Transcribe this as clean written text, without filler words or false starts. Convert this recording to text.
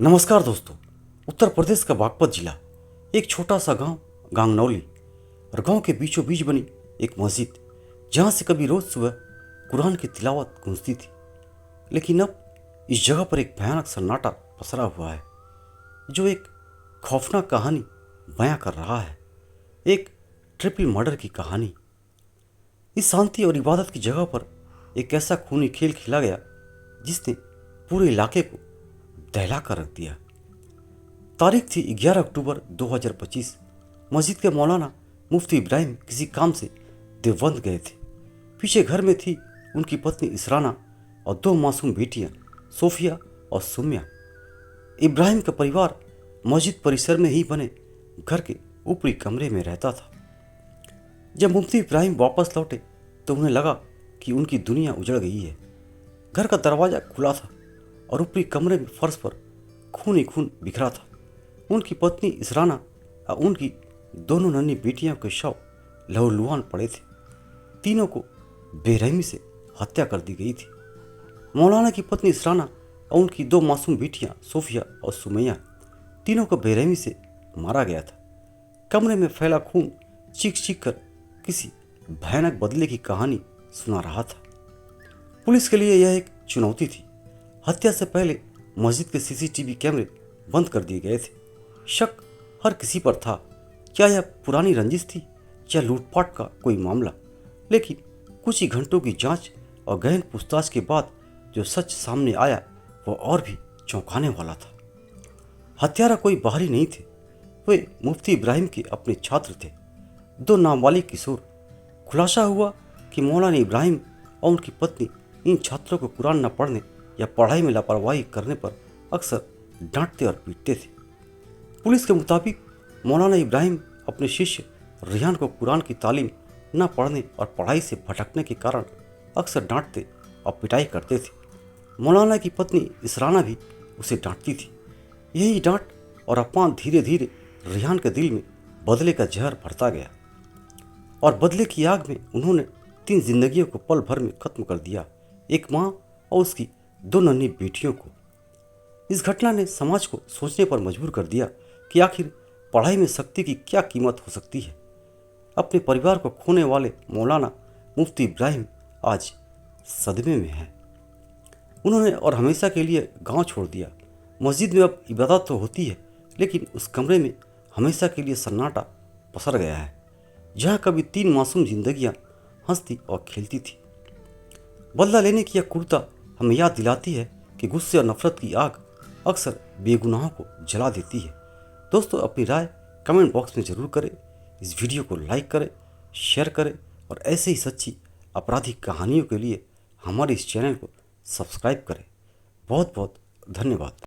नमस्कार दोस्तों। उत्तर प्रदेश का बागपत जिला एक छोटा सा गांव गांगनौली और गांव के बीचों बीच बनी एक मस्जिद जहां से कभी रोज सुबह कुरान की तिलावत गूंजती थी। लेकिन अब इस जगह पर एक भयानक सन्नाटा पसरा हुआ है जो एक खौफनाक कहानी बयां कर रहा है। एक ट्रिपल मर्डर की कहानी। इस शांति और इबादत की जगह पर एक ऐसा खूनी खेल खेला गया जिसने पूरे इलाके को दहला कर रख दिया। तारीख थी 11 अक्टूबर 2025। मस्जिद के मौलाना मुफ्ती इब्राहिम किसी काम से देवबंद गए थे। पीछे घर में थी उनकी पत्नी इसराना और दो मासूम बेटियां सोफिया और सुम्या। इब्राहिम का परिवार मस्जिद परिसर में ही बने घर के ऊपरी कमरे में रहता था। जब मुफ्ती इब्राहिम वापस लौटे तो उन्हें लगा कि उनकी दुनिया उजड़ गई है। घर का दरवाज़ा खुला था और ऊपरी कमरे में फर्श पर खून ही खून बिखरा था। उनकी पत्नी इसराना और उनकी दोनों नन्ही बेटियों के शव लहूलुहान पड़े थे। तीनों को बेरहमी से हत्या कर दी गई थी। मौलाना की पत्नी इसराना और उनकी दो मासूम बेटियां सोफिया और सुमैया, तीनों को बेरहमी से मारा गया था। कमरे में फैला खून चीख चीख कर किसी भयानक बदले की कहानी सुना रहा था। पुलिस के लिए यह एक चुनौती थी। हत्या से पहले मस्जिद के सीसीटीवी कैमरे बंद कर दिए गए थे। शक हर किसी पर था। क्या यह पुरानी रंजिश थी या लूटपाट का कोई मामला? लेकिन कुछ ही घंटों की जांच और गहन पूछताछ के बाद जो सच सामने आया वह और भी चौंकाने वाला था। हत्यारा कोई बाहरी नहीं थे। वे मुफ्ती इब्राहिम के अपने छात्र थे, दो नाबालिग किशोर। खुलासा हुआ कि मौलाना इब्राहिम और उनकी पत्नी इन छात्रों को कुरान न पढ़ने या पढ़ाई में लापरवाही करने पर अक्सर डांटते और पीटते थे। पुलिस के मुताबिक मौलाना इब्राहिम अपने शिष्य रिहान को कुरान की तालीम न पढ़ने और पढ़ाई से भटकने के कारण अक्सर डांटते और पिटाई करते थे। मौलाना की पत्नी इसराना भी उसे डांटती थी। यही डांट और अपमान धीरे धीरे रिहान के दिल में बदले का जहर भरता गया और बदले की आग में उन्होंने 3 जिंदगियों को पल भर में खत्म कर दिया, एक माँ और उसकी 2 नन्ही बेटियों को। इस घटना ने समाज को सोचने पर मजबूर कर दिया कि आखिर पढ़ाई में सख्ती की क्या कीमत हो सकती है। अपने परिवार को खोने वाले मौलाना मुफ्ती इब्राहिम आज सदमे में हैं। उन्होंने और हमेशा के लिए गांव छोड़ दिया। मस्जिद में अब इबादत तो होती है, लेकिन उस कमरे में हमेशा के लिए सन्नाटा पसर गया है जहाँ कभी 3 मासूम जिंदगियाँ हंसती और खेलती थी। बदला लेने की यह क्रूरता हमें याद दिलाती है कि गुस्से और नफरत की आग अक्सर बेगुनाहों को जला देती है। दोस्तों, अपनी राय कमेंट बॉक्स में ज़रूर करें। इस वीडियो को लाइक करें, शेयर करें और ऐसे ही सच्ची आपराधिक कहानियों के लिए हमारे इस चैनल को सब्सक्राइब करें। बहुत बहुत धन्यवाद।